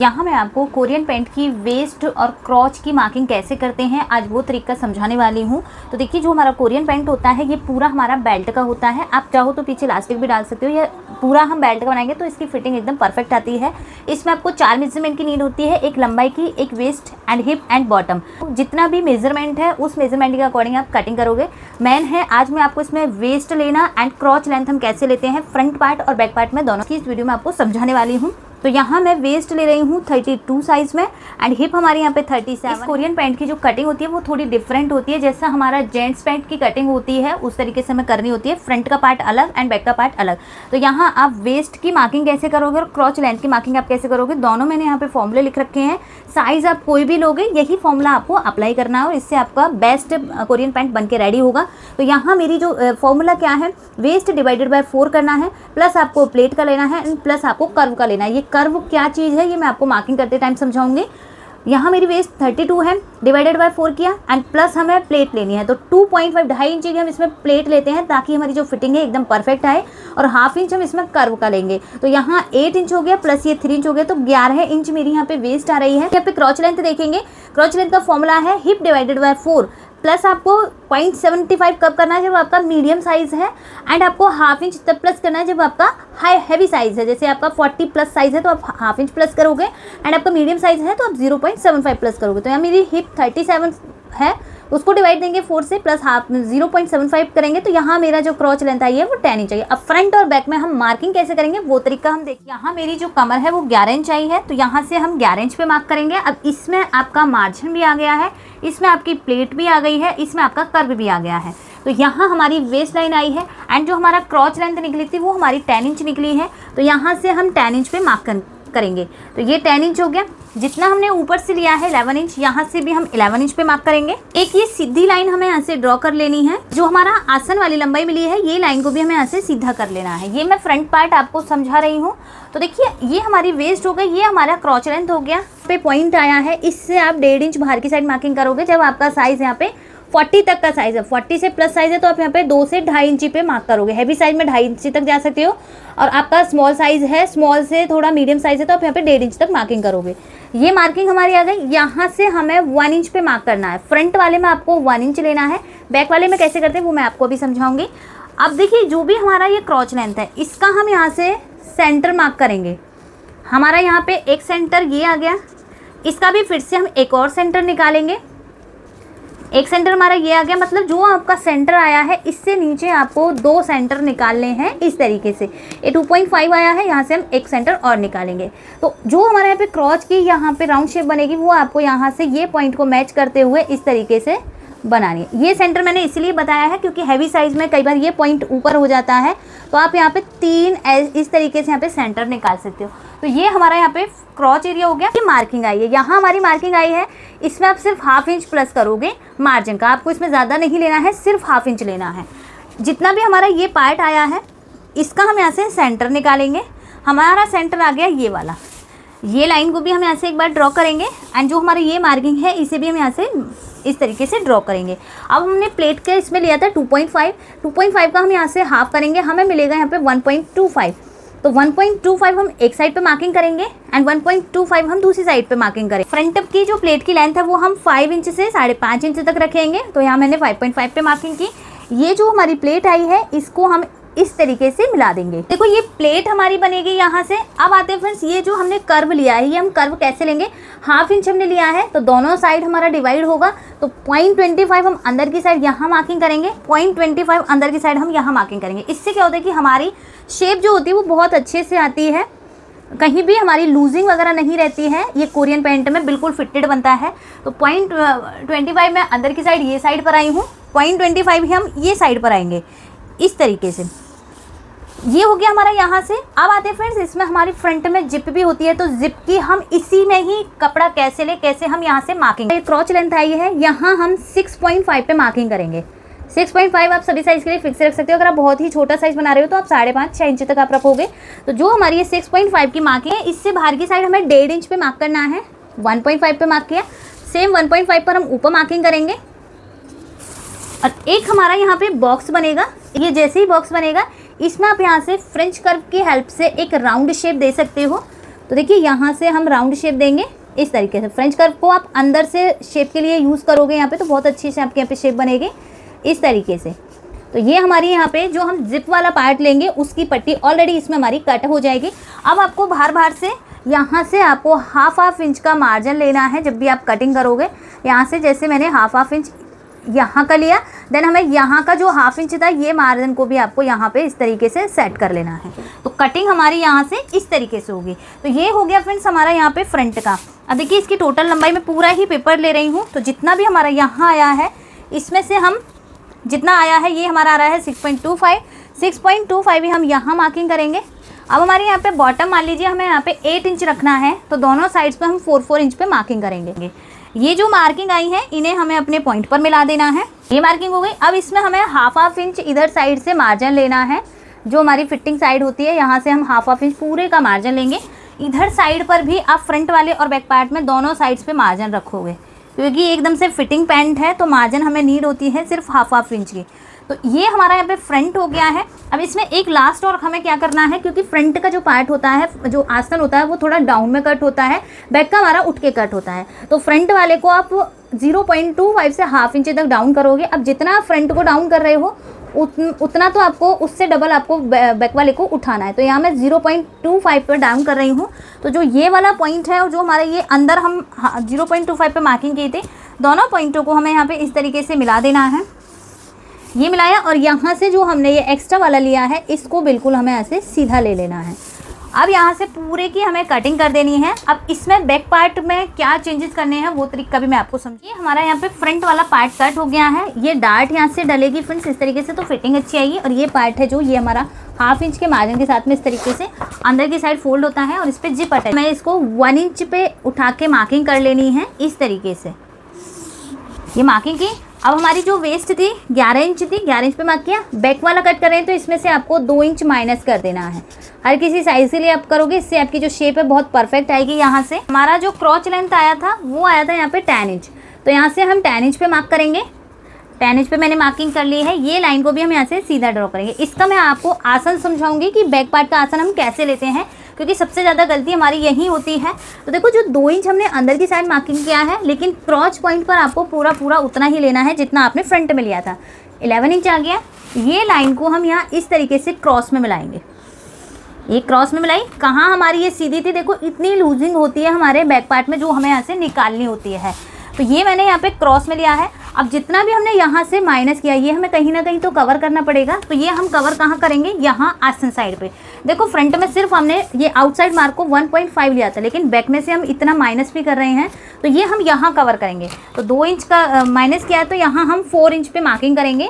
यहाँ मैं आपको कोरियन पैंट की वेस्ट और क्रॉच की मार्किंग कैसे करते हैं आज वो तरीका समझाने वाली हूँ। तो देखिए जो हमारा कोरियन पैंट होता है ये पूरा हमारा बेल्ट का होता है। आप चाहो तो पीछे इलास्टिक भी डाल सकते हो, या पूरा हम बेल्ट का बनाएंगे तो इसकी फिटिंग एकदम परफेक्ट आती है। इसमें आपको 4 मेजरमेंट की नीड होती है, एक लंबाई की, एक waist and hip and bottom. जितना भी मेजरमेंट है उस मेजरमेंट के अकॉर्डिंग आप कटिंग करोगे। मेन है आज मैं आपको इसमें वेस्ट लेना एंड क्रॉच लेंथ हम कैसे लेते हैं फ्रंट पार्ट और बैक पार्ट में दोनों की इस वीडियो में आपको समझाने वाली हूँ। तो यहाँ मैं वेस्ट ले रही हूँ 32 साइज़ में एंड हिप हमारे यहाँ पे 37। इस कोरियन पैंट की जो कटिंग होती है वो थोड़ी डिफरेंट होती है, जैसा हमारा जेंट्स पैंट की कटिंग होती है उस तरीके से हमें करनी होती है। फ्रंट का पार्ट अलग एंड बैक का पार्ट अलग। तो यहाँ आप वेस्ट की मार्किंग कैसे करोगे और क्रॉच लेंथ की मार्किंग आप कैसे करोगे, दोनों मैंने यहाँ पे फॉर्मूले लिख रखे हैं। साइज़ आप कोई भी लोगे यही फॉर्मूला आपको अप्लाई करना है और इससे आपका बेस्ट कोरियन पैंट बन के रेडी होगा। तो यहाँ मेरी जो फॉर्मूला क्या है, वेस्ट डिवाइडेड बाय 4 करना है, प्लस आपको प्लेट का लेना है एंड प्लस आपको कर्व का लेना है। ये कर्व क्या चीज़ है ये मैं आपको मार्किंग करते टाइम समझाऊंगी। यहाँ मेरी वेस्ट 32 है, डिवाइडेड बाय 4 किया एंड प्लस हमें प्लेट लेनी है। तो 2.5 ढाई इंच की हम इसमें प्लेट लेते हैं ताकि हमारी जो फिटिंग है एकदम परफेक्ट आए, और हाफ इंच हम इसमें कर्व का लेंगे। तो यहाँ 8 इंच हो गया प्लस ये 3 इंच हो गया, तो 11 इंच मेरी यहाँ पे वेस्ट आ रही है। यहाँ पे क्रॉच लेंथ देखेंगे, क्रॉच लेंथ का फॉर्मूला है हिप डिवाइडेड बाय 4 प्लस आपको 0.75 कब करना है जब आपका मीडियम साइज़ है, एंड आपको हाफ इंच तब प्लस करना है जब आपका हाई हैवी साइज़ है। जैसे आपका 40 प्लस साइज़ है तो आप हाफ इंच प्लस करोगे, एंड आपका मीडियम साइज़ है तो आप 0.75 प्लस करोगे। तो यहाँ मेरी हिप 37 है, उसको डिवाइड देंगे 4 से, प्लस हाफ 0.75 करेंगे तो यहाँ मेरा जो क्रॉच लेंथ आई है वो 10 इंच आई है। अब फ्रंट और बैक में हम मार्किंग कैसे करेंगे वो तरीका हम देखिए। यहाँ मेरी जो कमर है वो 11 इंच आई है, तो यहाँ से हम 11 इंच पे मार्क करेंगे। अब इसमें आपका मार्जिन भी आ गया है, इसमें आपकी प्लेट भी आ गई है, इसमें आपका कर्व भी आ गया है। तो यहाँ हमारी वेस्ट लाइन आई है एंड जो हमारा क्रॉच लेंथ निकली थी वो हमारी 10 इंच निकली है। तो यहाँ से हम 10 इंच पे मार्क करेंगे। तो ये 10 इंच हो गया। जितना हमने ऊपर से लिया है 11 इंच, यहाँ से भी हम 11 इंच पे मार्क करेंगे। एक ये सीधी लाइन हमें यहाँ से ड्रॉ कर लेनी है। जो हमारा आसन वाली लंबाई मिली है ये लाइन को भी हमें यहाँ से सीधा कर लेना है। ये मैं फ्रंट पार्ट आपको समझा रही हूँ। तो देखिए ये हमारी वेस्ट हो गई, ये हमारा क्रॉच लेंथ हो गया। पे पॉइंट आया है, इससे आप 1.5 इंच बाहर की साइड मार्किंग करोगे। जब आपका साइज यहाँ पे 40 तक का साइज़ है, 40 से प्लस साइज़ है तो आप यहाँ पे 2 से ढाई इंची पे मार्क करोगे। हैवी साइज में 2.5 इंची तक जा सकते हो, और आपका स्मॉल साइज़ है, स्मॉल से थोड़ा मीडियम साइज़ है तो आप यहाँ पे 1.5 इंच तक मार्किंग करोगे। ये मार्किंग हमारी आ गई। यहाँ से हमें 1 इंच पे मार्क करना है। फ्रंट वाले में आपको 1 इंच लेना है, बैक वाले में कैसे करते हैं वो मैं आपको अभी समझाऊंगी। अब देखिए जो भी हमारा ये क्रॉच लेंथ है इसका हम यहाँ से सेंटर मार्क करेंगे। हमारा यहाँ पे एक सेंटर ये आ गया, इसका भी फिर से हम एक और सेंटर निकालेंगे। एक सेंटर हमारा ये आ गया, मतलब जो आपका सेंटर आया है इससे नीचे आपको 2 सेंटर निकालने हैं इस तरीके से। ये 2.5 आया है, यहाँ से हम एक सेंटर और निकालेंगे। तो जो हमारे यहाँ पे क्रॉच की यहाँ पे राउंड शेप बनेगी वो आपको यहाँ से ये पॉइंट को मैच करते हुए इस तरीके से बनानी है। ये सेंटर मैंने इसलिए बताया है क्योंकि हैवी साइज़ में कई बार ये पॉइंट ऊपर हो जाता है, तो आप यहाँ पे 3 इस तरीके से यहाँ पे सेंटर निकाल सकते हो। तो ये हमारा यहाँ पे क्रॉच एरिया हो गया। ये मार्किंग आई है, यहाँ हमारी मार्किंग आई है, इसमें आप सिर्फ हाफ इंच प्लस करोगे मार्जिन का। आपको इसमें ज़्यादा नहीं लेना है, सिर्फ हाफ इंच लेना है। जितना भी हमारा ये पार्ट आया है इसका हम यहाँ से सेंटर निकालेंगे। हमारा सेंटर आ गया ये वाला, ये लाइन को भी हम यहाँ से एक बार ड्रॉ करेंगे एंड जो हमारी ये मार्किंग है इसे भी हम यहाँ से इस तरीके से ड्रॉ करेंगे। अब हमने प्लेट के इसमें लिया था 2.5 का हम यहाँ से हाफ करेंगे, हमें मिलेगा यहाँ पे 1.25। तो 1.25 हम एक साइड पे मार्किंग करेंगे एंड 1.25 हम दूसरी साइड पे मार्किंग करेंगे। फ्रंट की जो प्लेट की लेंथ है वो हम 5 इंच से 5.5 इंच तक रखेंगे। तो यहाँ मैंने 5.5 पे मार्किंग की। ये जो हमारी प्लेट आई है इसको हम इस तरीके से मिला देंगे। देखो ये प्लेट हमारी बनेगी यहाँ से। अब आते हैं फ्रेंड्स, ये जो हमने कर्व लिया है ये हम कर्व कैसे लेंगे। हाफ इंच हमने लिया है तो दोनों साइड हमारा डिवाइड होगा, तो 0.25 हम अंदर की साइड यहाँ मार्किंग करेंगे, 0.25 अंदर की साइड हम यहाँ मार्किंग करेंगे। इससे क्या होता है कि हमारी शेप जो होती है वो बहुत अच्छे से आती है, कहीं भी हमारी लूजिंग वगैरह नहीं रहती है। ये कोरियन पैंट में बिल्कुल फिटेड बनता है। तो 0.25 मैं अंदर की साइड ये साइड पर आई हूँ, 0.25 ही हम ये साइड पर आएंगे इस तरीके से। ये हो गया हमारा यहाँ से। अब आते हैं फ्रेंड्स, इसमें हमारी फ्रंट में जिप भी होती है, तो जिप की हम इसी में ही कपड़ा कैसे ले, कैसे हम यहाँ से मार्किंग। क्रॉच लेंथ आई है, यहाँ हम 6.5 पे मार्किंग करेंगे। 6.5 आप सभी साइज़ के लिए फिक्स रख सकते हो। अगर आप बहुत ही छोटा साइज़ बना रहे हो तो आप 5.5-6 इंच तक आप रखोगे। तो जो हमारी ये 6.5 की मार्किंग है इससे बाहर की साइड हमें 1.5 इंच पे मार्क करना है। 1.5 पे मार्क किया, सेम 1.5 पर हम ऊपर मार्किंग करेंगे। और एक हमारा यहाँ पे बॉक्स बनेगा। ये जैसे ही बॉक्स बनेगा इसमें आप यहाँ से फ्रेंच कर्व की हेल्प से एक राउंड शेप दे सकते हो। तो देखिए यहाँ से हम राउंड शेप देंगे इस तरीके से। फ्रेंच कर्व को आप अंदर से शेप के लिए यूज़ करोगे यहाँ पे तो बहुत अच्छी से आपके यहाँ पे शेप बनेगी इस तरीके से। तो ये हमारी यहाँ पे जो हम जिप वाला पार्ट लेंगे उसकी पट्टी ऑलरेडी इसमें हमारी कट हो जाएगी। अब आपको बाहर से यहाँ से आपको हाफ इंच का मार्जिन लेना है जब भी आप कटिंग करोगे। यहाँ से जैसे मैंने हाफ इंच यहाँ का लिया, देन हमें यहाँ का जो हाफ इंच था ये मार्जिन को भी आपको यहाँ पे इस तरीके से सेट कर लेना है। तो कटिंग हमारी यहाँ से इस तरीके से होगी। तो ये हो गया फ्रेंड्स हमारा यहाँ पे फ्रंट का। अब देखिए इसकी टोटल लंबाई में पूरा ही पेपर ले रही हूँ। तो जितना भी हमारा यहाँ आया है इसमें से हम जितना आया है ये हमारा आ रहा है 6.25 ही हम यहाँ मार्किंग करेंगे। अब हमारे यहाँ पे बॉटम मान लीजिए हमें यहाँ पे 8 इंच रखना है तो दोनों साइड्स पे हम 4 इंच पे मार्किंग करेंगे। ये जो मार्किंग आई है इन्हें हमें अपने पॉइंट पर मिला देना है। ये मार्किंग हो गई। अब इसमें हमें हाफ इंच इधर साइड से मार्जिन लेना है। जो हमारी फिटिंग साइड होती है यहाँ से हम हाफ इंच पूरे का मार्जिन लेंगे। इधर साइड पर भी आप फ्रंट वाले और बैक पार्ट में दोनों साइड्स पे मार्जिन रखोगे क्योंकि एकदम से फिटिंग पैंट है तो मार्जिन हमें नीड होती है सिर्फ हाफ इंच की। तो ये हमारा यहाँ पे फ्रंट हो गया है। अब इसमें एक लास्ट और हमें क्या करना है, क्योंकि फ्रंट का जो पार्ट होता है, जो आसन होता है वो थोड़ा डाउन में कट होता है, बैक का हमारा उठ के कट होता है। तो फ्रंट वाले को आप 0.25 से हाफ इंच तक डाउन करोगे। अब जितना आप फ्रंट को डाउन कर रहे हो उतना तो आपको उससे डबल आपको बैक वाले को उठाना है। तो यहाँ मैं 0.25 पर डाउन कर रही हूँ। तो जो ये वाला पॉइंट है और जो हमारे ये अंदर हम 0.25 पे मार्किंग किए थे, दोनों पॉइंटों को हमें यहाँ पे इस तरीके से मिला देना है। ये मिलाया और यहाँ से जो हमने ये एक्स्ट्रा वाला लिया है इसको बिल्कुल हमें ऐसे सीधा ले लेना है। अब यहाँ से पूरे की हमें कटिंग कर देनी है। अब इसमें बैक पार्ट में क्या चेंजेस करने हैं वो तरीका भी मैं आपको समझिए। हमारा यहाँ पे फ्रंट वाला पार्ट कट हो गया है। ये डार्ट यहाँ से डलेगी फ्रेंड्स इस तरीके से, तो फिटिंग अच्छी आएगी। और ये पार्ट है जो ये हमारा हाफ इंच के मार्जिन के साथ में इस तरीके से अंदर की साइड फोल्ड होता है और इस पर जिप अटैच। मैं इसको 1 इंच पे उठा के मार्किंग कर लेनी है इस तरीके से। ये मार्किंग की। अब हमारी जो वेस्ट थी 11 इंच थी, 11 इंच पे मार्क किया। बैक वाला कट कर रहे हैं तो इसमें से आपको 2 इंच माइनस कर देना है। हर किसी साइज के लिए आप करोगे, इससे आपकी जो शेप है बहुत परफेक्ट आएगी। यहाँ से हमारा जो क्रॉच लेंथ आया था वो आया था यहाँ पे 10 इंच। तो यहाँ से हम 10 इंच पे मार्क करेंगे। 10 इंच पे मैंने मार्किंग कर ली है। ये लाइन को भी हम यहाँ से सीधा ड्रॉ करेंगे। इसका मैं आपको आसन समझाऊंगी कि बैक पार्ट का आसन हम कैसे लेते हैं, क्योंकि सबसे ज़्यादा गलती हमारी यही होती है। तो देखो जो 2 इंच हमने अंदर की साइड मार्किंग किया है, लेकिन क्रॉच पॉइंट पर आपको पूरा उतना ही लेना है जितना आपने फ्रंट में लिया था। 11 इंच आ गया। ये लाइन को हम यहाँ इस तरीके से क्रॉस में मिलाएंगे। ये क्रॉस में मिलाई। कहाँ हमारी ये सीधी थी, देखो इतनी लूजिंग होती है हमारे बैक पार्ट में जो हमें यहाँ से निकालनी होती है। तो ये मैंने यहाँ पे क्रॉस में लिया है। अब जितना भी हमने यहाँ से माइनस किया ये हमें कहीं ना कहीं तो कवर करना पड़ेगा। तो ये हम कवर कहाँ करेंगे, यहाँ आसन साइड पे। देखो फ्रंट में सिर्फ हमने ये आउटसाइड मार्क को 1.5 लिया था, लेकिन बैक में से हम इतना माइनस भी कर रहे हैं तो ये हम यहाँ कवर करेंगे। तो 2 इंच का माइनस किया है तो यहाँ हम 4 इंच पे मार्किंग करेंगे।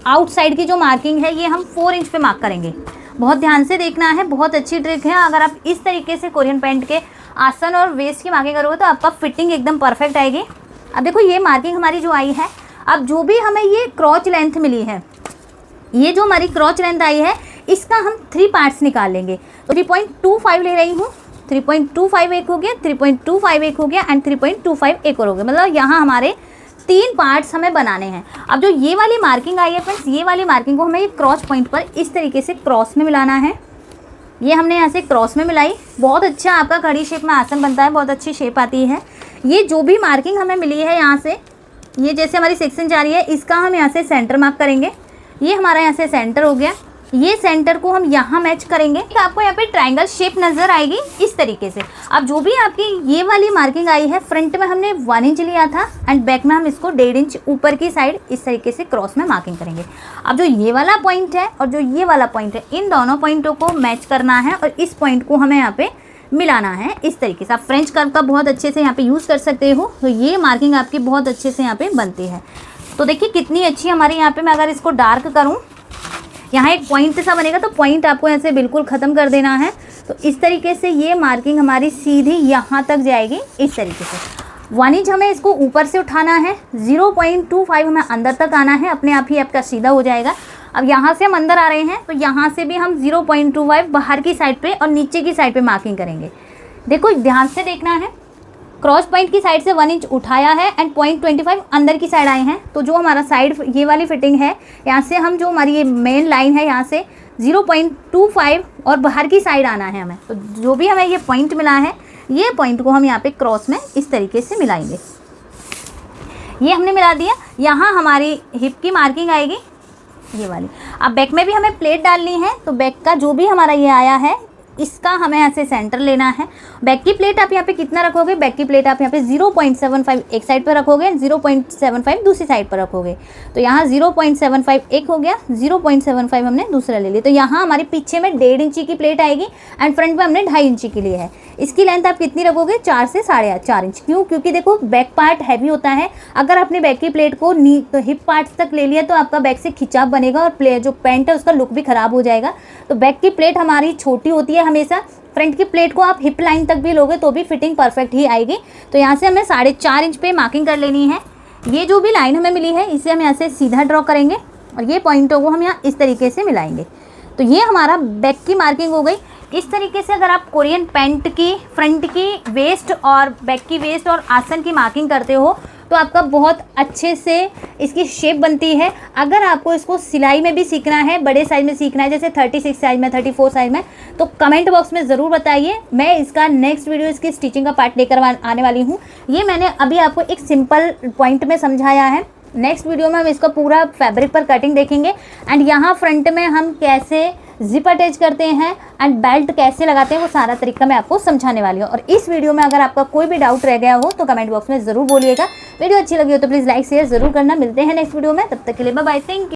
आउटसाइड की जो मार्किंग है ये हम 4 इंच पे मार्क करेंगे। बहुत ध्यान से देखना है, बहुत अच्छी ट्रिक है। अगर आप इस तरीके से कोरियन पैंट के आसन और वेस्ट की मार्किंग करोगे तो आपका फिटिंग एकदम परफेक्ट आएगी। अब देखो ये मार्किंग हमारी जो आई है, अब जो भी हमें ये क्रॉच लेंथ मिली है, ये जो हमारी क्रॉच लेंथ आई है इसका हम 3 पार्ट्स निकाल लेंगे। तो 3.25 ले रही हूँ। 3.25 एक हो गया, 3.25 एक हो गया एंड 3.25 एक और हो गया। मतलब यहाँ हमारे 3 पार्ट्स हमें बनाने हैं। अब जो ये वाली मार्किंग आई है फ्रेंड्स, ये वाली मार्किंग को हमें ये क्रॉच पॉइंट पर इस तरीके से क्रॉस में मिलाना है। ये हमने यहाँ से क्रॉस में मिलाई। बहुत अच्छा आपका कड़ी शेप में आसन बनता है, बहुत अच्छी शेप आती है। ये जो भी मार्किंग हमें मिली है यहाँ से, ये जैसे हमारी 6 इंच आ रही है, इसका हम यहाँ से सेंटर मार्क करेंगे। ये हमारा यहाँ से सेंटर हो गया। ये सेंटर को हम यहाँ मैच करेंगे। आपको यहाँ पे ट्रायंगल शेप नजर आएगी इस तरीके से। अब जो भी आपकी ये वाली मार्किंग आई है, फ्रंट में हमने 1 इंच लिया था एंड बैक में हम इसको 1.5 इंच ऊपर की साइड इस तरीके से क्रॉस में मार्किंग करेंगे। अब जो ये वाला पॉइंट है और जो ये वाला पॉइंट है, इन दोनों पॉइंटों को मैच करना है और इस पॉइंट को हमें यहाँ पे मिलाना है इस तरीके से। आप फ्रेंच कर्व का बहुत अच्छे से यहाँ पे यूज़ कर सकते हो। तो ये मार्किंग आपकी बहुत अच्छे से यहाँ पे बनती है। तो देखिए कितनी अच्छी हमारी यहाँ पे, मैं अगर इसको डार्क करूँ, यहाँ एक पॉइंट सा बनेगा तो पॉइंट आपको ऐसे बिल्कुल ख़त्म कर देना है। तो इस तरीके से ये मार्किंग हमारी सीधी यहाँ तक जाएगी इस तरीके से। 1 इंच हमें इसको ऊपर से उठाना है, 0.25 हमें अंदर तक आना है, अपने आप ही आपका सीधा हो जाएगा। अब यहाँ से हम अंदर आ रहे हैं तो यहाँ से भी हम 0.25 बाहर की साइड पे और नीचे की साइड पे मार्किंग करेंगे। देखो ध्यान से देखना है, क्रॉस पॉइंट की साइड से 1 इंच उठाया है एंड 0.25 अंदर की साइड आए हैं। तो जो हमारा साइड ये वाली फिटिंग है, यहाँ से हम जो हमारी ये मेन लाइन है यहाँ से 0.25 और बाहर की साइड आना है हमें। तो जो भी हमें ये पॉइंट मिला है, ये पॉइंट को हम यहाँ पे क्रॉस में इस तरीके से मिलाएंगे। ये हमने मिला दिया। यहाँ हमारी हिप की मार्किंग आएगी ये वाली। अब बैक में भी हमें प्लेट डालनी है, तो बैक का जो भी हमारा ये आया है इसका हमें ऐसे सेंटर लेना है। बैक की प्लेट आप यहाँ पे कितना रखोगे, बैक की प्लेट आप यहाँ पे 0.75 एक साइड पर रखोगे, 0.75 दूसरी साइड पर रखोगे। तो यहाँ 0.75 एक हो गया, 0.75 हमने दूसरा ले लिया। तो यहाँ हमारे पीछे में 1.5 इंची की प्लेट आएगी एंड फ्रंट में हमने 2.5 इंची की ली है। इसकी लेंथ आप कितनी रखोगे, 4 से 4.5 इंच। क्यों? क्योंकि देखो बैक पार्ट हैवी होता है। अगर आपने बैक की प्लेट को तो हिप पार्ट तक ले लिया तो आपका बैक से खिंचाव बनेगा और जो पैंट है उसका लुक भी खराब हो जाएगा। तो बैक की प्लेट हमारी छोटी होती है हमेशा। फ्रंट की प्लेट को आप हिप लाइन तक भी लोगे तो भी फिटिंग परफेक्ट ही आएगी। तो यहाँ से हमें 4.5 इंच पे मार्किंग कर लेनी है। ये जो भी लाइन हमें मिली है इसे हम यहाँ से सीधा ड्रॉ करेंगे और ये पॉइंटों को हम यहाँ इस तरीके से मिलाएंगे। तो ये हमारा बैक की मार्किंग हो गई। इस तरीके से अगर आप कोरियन पैंट की फ्रंट की वेस्ट और बैक की वेस्ट और आसन की मार्किंग करते हो तो आपका बहुत अच्छे से इसकी शेप बनती है। अगर आपको इसको सिलाई में भी सीखना है, बड़े साइज में सीखना है, जैसे 36 साइज में, 34 साइज में, तो कमेंट बॉक्स में ज़रूर बताइए। मैं इसका नेक्स्ट वीडियो इसकी स्टिचिंग का पार्ट लेकर आने वाली हूँ। ये मैंने अभी आपको एक सिंपल पॉइंट में समझाया है। नेक्स्ट वीडियो में हम इसका पूरा फैब्रिक पर कटिंग देखेंगे एंड यहाँ फ्रंट में हम कैसे जिप अटैच करते हैं एंड बेल्ट कैसे लगाते हैं वो सारा तरीका मैं आपको समझाने वाली हूँ। और इस वीडियो में अगर आपका कोई भी डाउट रह गया हो तो कमेंट बॉक्स में ज़रूर बोलिएगा। वीडियो अच्छी लगी हो तो प्लीज़ लाइक शेयर ज़रूर करना। मिलते हैं नेक्स्ट वीडियो में, तब तक के लिए बाय बाय, थैंक यू।